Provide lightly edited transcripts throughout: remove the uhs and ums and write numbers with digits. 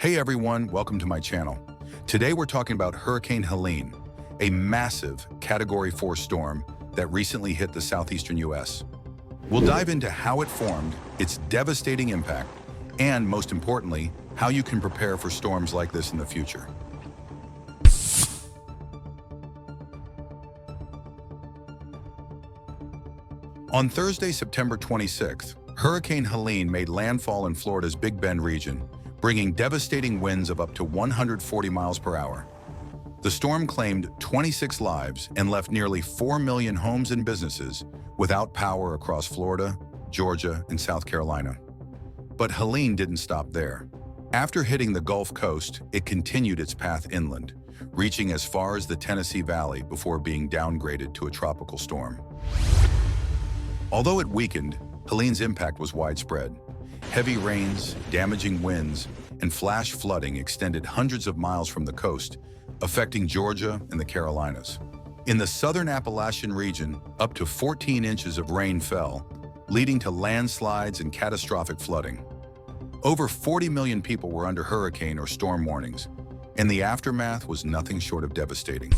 Hey everyone, welcome to my channel. Today we're talking about Hurricane Helene, a massive Category 4 storm that recently hit the southeastern US. We'll dive into how it formed, its devastating impact, and most importantly, how you can prepare for storms like this in the future. On Thursday, September 26th, Hurricane Helene made landfall in Florida's Big Bend region, bringing devastating winds of up to 140 miles per hour. The storm claimed 26 lives and left nearly 4 million homes and businesses without power across Florida, Georgia, and South Carolina. But Helene didn't stop there. After hitting the Gulf Coast, it continued its path inland, reaching as far as the Tennessee Valley before being downgraded to a tropical storm. Although it weakened, Helene's impact was widespread. Heavy rains, damaging winds, and flash flooding extended hundreds of miles from the coast, affecting Georgia and the Carolinas. In the southern Appalachian region, up to 14 inches of rain fell, leading to landslides and catastrophic flooding. Over 40 million people were under hurricane or storm warnings, and the aftermath was nothing short of devastating.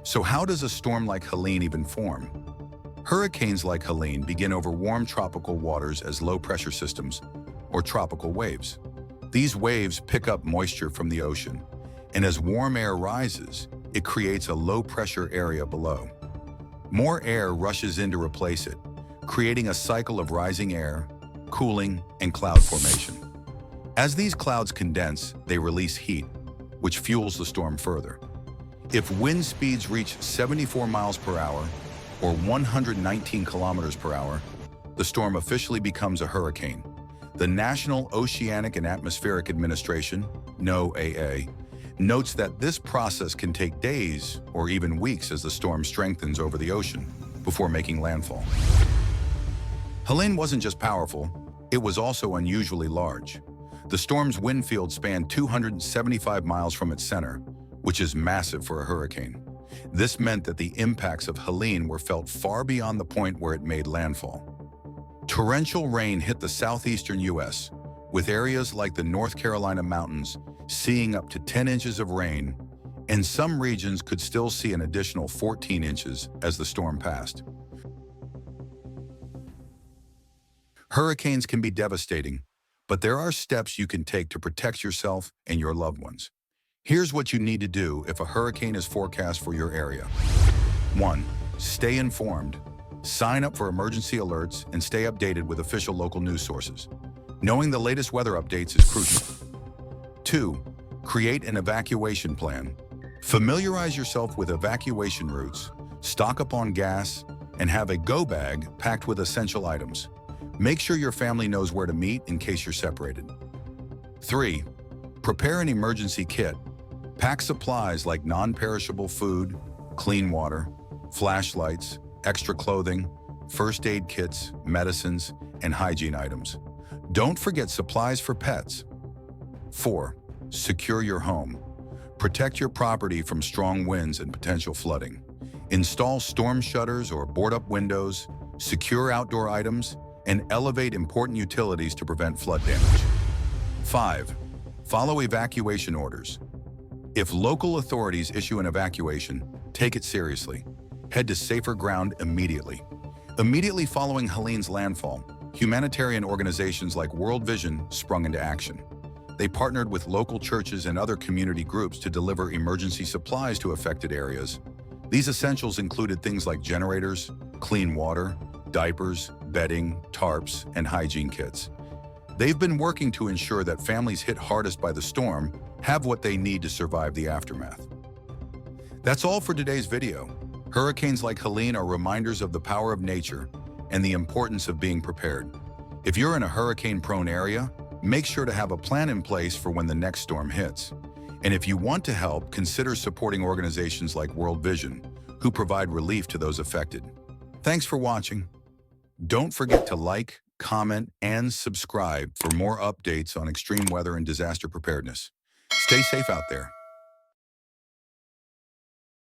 So how does a storm like Helene even form? Hurricanes like Helene begin over warm tropical waters as low-pressure systems, or tropical waves. These waves pick up moisture from the ocean, and as warm air rises, it creates a low-pressure area below. More air rushes in to replace it, creating a cycle of rising air, cooling, and cloud formation. As these clouds condense, they release heat, which fuels the storm further. If wind speeds reach 74 miles per hour, or 119 kilometers per hour, the storm officially becomes a hurricane. The National Oceanic and Atmospheric Administration, NOAA, notes that this process can take days or even weeks as the storm strengthens over the ocean before making landfall. Helene wasn't just powerful, it was also unusually large. The storm's wind field spanned 275 miles from its center, which is massive for a hurricane. This meant that the impacts of Helene were felt far beyond the point where it made landfall. Torrential rain hit the southeastern U.S., with areas like the North Carolina mountains seeing up to 10 inches of rain, and some regions could still see an additional 14 inches as the storm passed. Hurricanes can be devastating, but there are steps you can take to protect yourself and your loved ones. Here's what you need to do if a hurricane is forecast for your area. 1. Stay informed. Sign up for emergency alerts and stay updated with official local news sources. Knowing the latest weather updates is crucial. 2. Create an evacuation plan. Familiarize yourself with evacuation routes, stock up on gas, and have a go bag packed with essential items. Make sure your family knows where to meet in case you're separated. 3. Prepare an emergency kit. Pack supplies like non-perishable food, clean water, flashlights, extra clothing, first aid kits, medicines, and hygiene items. Don't forget supplies for pets. 4. Secure your home. Protect your property from strong winds and potential flooding. Install storm shutters or board-up windows, secure outdoor items, and elevate important utilities to prevent flood damage. 5. Follow evacuation orders. If local authorities issue an evacuation, take it seriously. Head to safer ground immediately. Immediately following Helene's landfall, humanitarian organizations like World Vision sprung into action. They partnered with local churches and other community groups to deliver emergency supplies to affected areas. These essentials included things like generators, clean water, diapers, bedding, tarps, and hygiene kits. They've been working to ensure that families hit hardest by the storm have what they need to survive the aftermath. That's all for today's video. Hurricanes like Helene are reminders of the power of nature and the importance of being prepared. If you're in a hurricane-prone area, make sure to have a plan in place for when the next storm hits. And if you want to help, consider supporting organizations like World Vision, who provide relief to those affected. Thanks for watching. Don't forget to like, comment, and subscribe for more updates on extreme weather and disaster preparedness. Stay safe out there.